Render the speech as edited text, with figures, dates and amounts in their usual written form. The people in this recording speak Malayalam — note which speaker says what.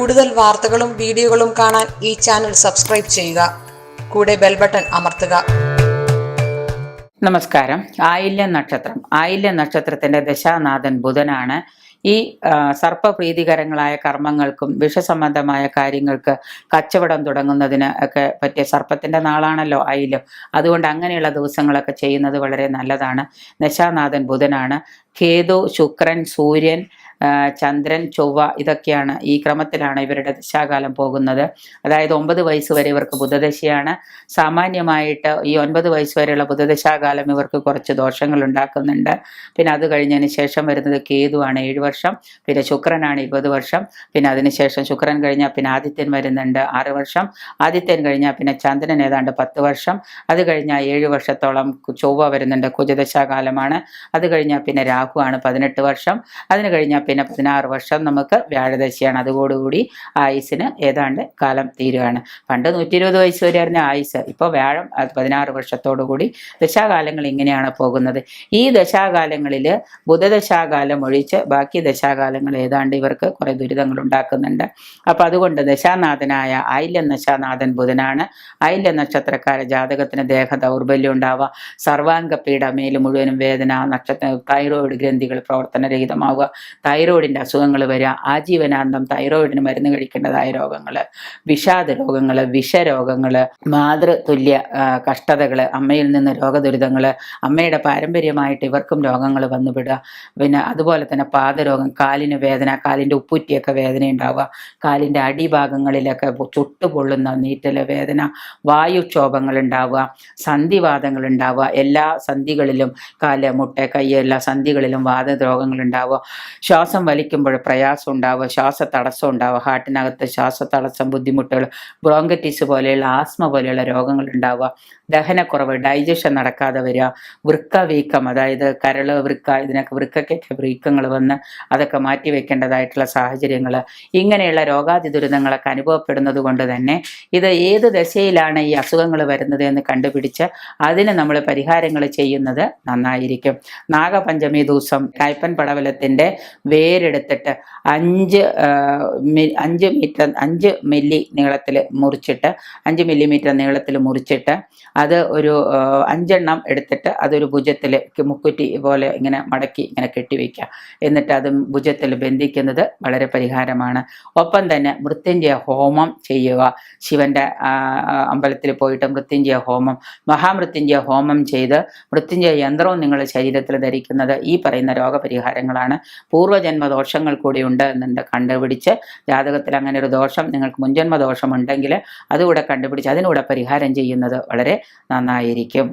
Speaker 1: കൂടുതൽ വാർത്തകളും വീഡിയോകളും കാണാൻ ഈ ചാനൽ സബ്സ്ക്രൈബ് ചെയ്യുക. കൂടെ ബെൽ ബട്ടൺ അമർത്തുക.
Speaker 2: നമസ്കാരം. ആയില്യ നക്ഷത്രത്തിന്റെ ദശാനാഥൻ ബുധനാണ്. ഈ സർപ്പപ്രീതികരങ്ങളായ കർമ്മങ്ങൾക്കും വിഷസംബന്ധമായ കാര്യങ്ങൾക്ക് കച്ചവടം തുടങ്ങുന്നതിന് ഒക്കെ പറ്റിയ സർപ്പത്തിന്റെ നാളാണല്ലോ ആയില്യം. അതുകൊണ്ട് അങ്ങനെയുള്ള ദിവസങ്ങളൊക്കെ ചെയ്യുന്നത് വളരെ നല്ലതാണ്. ദശാനാഥൻ ബുധനാണ്. കേതു, ശുക്രൻ, സൂര്യൻ, ചന്ദ്രൻ, ചൊവ്വ ഇതൊക്കെയാണ് ഈ ക്രമത്തിലാണ് ഇവരുടെ ദശാകാലം പോകുന്നത്. അതായത് 9 വയസ്സ് വരെ ഇവർക്ക് ബുധദശയാണ്. സാമാന്യമായിട്ട് ഈ 9 വയസ്സ് വരെയുള്ള ബുധദശാകാലം ഇവർക്ക് കുറച്ച് ദോഷങ്ങൾ ഉണ്ടാക്കുന്നുണ്ട്. പിന്നെ അത് കഴിഞ്ഞതിന് ശേഷം വരുന്നത് കേതുവാണ് 7 വർഷം, പിന്നെ ശുക്രനാണ് 20 വർഷം, പിന്നെ അതിനുശേഷം ശുക്രൻ കഴിഞ്ഞാൽ പിന്നെ ആദിത്യൻ വരുന്നുണ്ട് 6 വർഷം, ആദിത്യൻ കഴിഞ്ഞാൽ പിന്നെ ചന്ദ്രൻ ഏതാണ്ട് 10 വർഷം, അത് കഴിഞ്ഞാൽ 7 വർഷത്തോളം ചൊവ്വ വരുന്നുണ്ട്, കുജദശാകാലമാണ്. അത് കഴിഞ്ഞാൽ പിന്നെ രാഹുവാണ് 18 വർഷം, അതിന് കഴിഞ്ഞാൽ പിന്നെ 16 വർഷം നമുക്ക് വ്യാഴദശയാണ്. അതോടുകൂടി ആയുസിന് ഏതാണ്ട് കാലം തീരുകയാണ്. പണ്ട് 120 വയസ്സ് വരെ ആയിരുന്ന ആയുസ്, ഇപ്പോൾ വ്യാഴം 16 വർഷത്തോടുകൂടി ദശാകാലങ്ങൾ ഇങ്ങനെയാണ് പോകുന്നത്. ഈ ദശാകാലങ്ങളിൽ ബുധദശാകാലം ഒഴിച്ച് ബാക്കി ദശാകാലങ്ങൾ ഏതാണ്ട് ഇവർക്ക് കുറെ ദുരിതങ്ങൾ ഉണ്ടാക്കുന്നുണ്ട്. അപ്പൊ അതുകൊണ്ട് ദശാനാഥനായ ആയില്യം ദശാനാഥൻ ബുധനാണ്. ആയില്യ നക്ഷത്രക്കാര ജാതകത്തിന് ദേഹ ദൗർബല്യം ഉണ്ടാവുക, സർവാംഗ പീഡ, മേല് മുഴുവനും വേദന, തൈറോയിഡ് ഗ്രന്ഥികൾ പ്രവർത്തനരഹിതമാവുക, തൈറോയിഡിന്റെ അസുഖങ്ങൾ വരിക, ആജീവനാന്തം തൈറോയിഡിന് മരുന്ന് കഴിക്കേണ്ടതായ രോഗങ്ങൾ, വിഷാദ രോഗങ്ങൾ, വിഷരോഗങ്ങൾ, മാതൃതുല്യ കഷ്ടതകൾ, അമ്മയിൽ നിന്ന് രോഗദുരിതങ്ങൾ, അമ്മയുടെ പാരമ്പര്യമായിട്ട് ഇവർക്കും രോഗങ്ങൾ വന്നുവിടുക. പിന്നെ അതുപോലെ തന്നെ പാദരോഗം, കാലിന് വേദന, കാലിൻ്റെ ഉപ്പുറ്റിയൊക്കെ വേദന ഉണ്ടാവുക, കാലിൻ്റെ അടിഭാഗങ്ങളിലൊക്കെ ചുട്ടുപൊള്ളുന്ന നീറ്റൽ വേദന, വായുക്ഷോഭങ്ങൾ ഉണ്ടാവുക, സന്ധിവാദങ്ങൾ ഉണ്ടാവുക, എല്ലാ സന്ധികളിലും കാല്, മുട്ട, കൈ, എല്ലാ സന്ധികളിലും വാദരോഗങ്ങൾ ഉണ്ടാവുക, ശ്വാസം വലിക്കുമ്പോൾ പ്രയാസം ഉണ്ടാവുക, ശ്വാസതടസ്സം ഉണ്ടാവുക, ഹാർട്ടിനകത്ത് ശ്വാസതടസ്സം, ബുദ്ധിമുട്ടുകൾ, ബ്രോങ്കറ്റിസ് പോലെയുള്ള ആസ്മ പോലെയുള്ള രോഗങ്ങൾ ഉണ്ടാവുക, ദഹനക്കുറവ്, ഡൈജഷൻ നടക്കാതെ വരിക, വൃക്ക വീക്കം, അതായത് കരള്, വൃക്ക, ഇതിനൊക്കെ വൃക്കയ്ക്കൊക്കെ വീക്കങ്ങൾ വന്ന് അതൊക്കെ മാറ്റി വെക്കേണ്ടതായിട്ടുള്ള സാഹചര്യങ്ങൾ, ഇങ്ങനെയുള്ള രോഗാതി ദുരിതങ്ങളൊക്കെ അനുഭവപ്പെടുന്നത് കൊണ്ട് തന്നെ ഇത് ഏത് ദശയിലാണ് ഈ അസുഖങ്ങൾ വരുന്നത് എന്ന് കണ്ടുപിടിച്ച് അതിന് നമ്മൾ പരിഹാരങ്ങൾ ചെയ്യുന്നത് നന്നായിരിക്കും. നാഗപഞ്ചമി ദിവസം കയ്പൻ പടവലത്തിൻ്റെ വേരെടുത്തിട്ട് 5 മില്ലി നീളത്തിൽ മുറിച്ചിട്ട് 5 മില്ലിമീറ്റർ നീളത്തിൽ മുറിച്ചിട്ട് അത് ഒരു 5 എണ്ണം എടുത്തിട്ട് അതൊരു ഭുജത്തിൽ മുക്കുറ്റി പോലെ ഇങ്ങനെ മടക്കി ഇങ്ങനെ കെട്ടിവെക്കുക. എന്നിട്ട് അത് ഭുജത്തിൽ ബന്ധിക്കുന്നത് വളരെ പരിഹാരമാണ്. ഒപ്പം തന്നെ മൃത്യുഞ്ജയ ഹോമം ചെയ്യുക. ശിവന്റെ അമ്പലത്തിൽ പോയിട്ട് മൃത്യുഞ്ജയ ഹോമം, മഹാമൃത്യുഞ്ജയ ഹോമം ചെയ്ത് മൃത്യുഞ്ജയ യന്ത്രവും നിങ്ങളുടെ ശരീരത്തിൽ ധരിക്കുന്നത് ഈ പറയുന്ന രോഗപരിഹാരങ്ങളാണ്. പൂർവ്വജന്മ ദോഷങ്ങൾ കൂടി ഉണ്ട് എന്നുണ്ട് കണ്ടുപിടിച്ച്, ജാതകത്തിൽ അങ്ങനെ ഒരു ദോഷം നിങ്ങൾക്ക് മുൻജന്മ ദോഷം ഉണ്ടെങ്കിൽ അതുകൂടെ കണ്ടുപിടിച്ച് അതിനൂടെ പരിഹാരം ചെയ്യുന്നത് വളരെ നന്നായിരിക്കും.